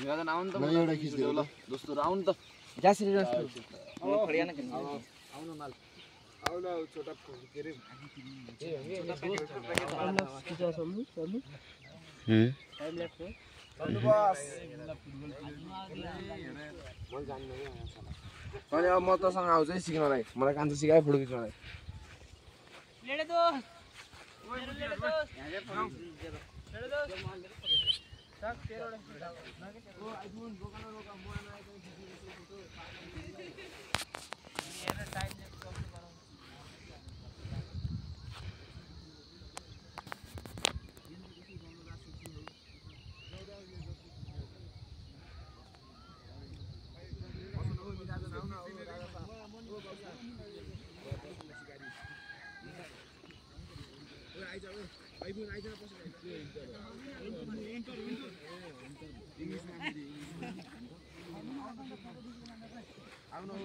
निराजन आउन त ल एउटा खिच्दियो ल दोस्तो आउन त जासरी रस्तो खडिया न किन आउन माल आउन छोटा के रे टाइम लेफ्ट हो बस अनि अब म तसँग आउँछु है सिक्नलाई मलाई कान्छ सिकायो फोटो खिच्नलाई लेडे दोस्त लेडे दोस्त लेडे दोस्त साग तेरो ओ आइफोन दोकान रोका म आएको फोटो हेर टाइम लेफ्ट गर्नु गरौँ आउनु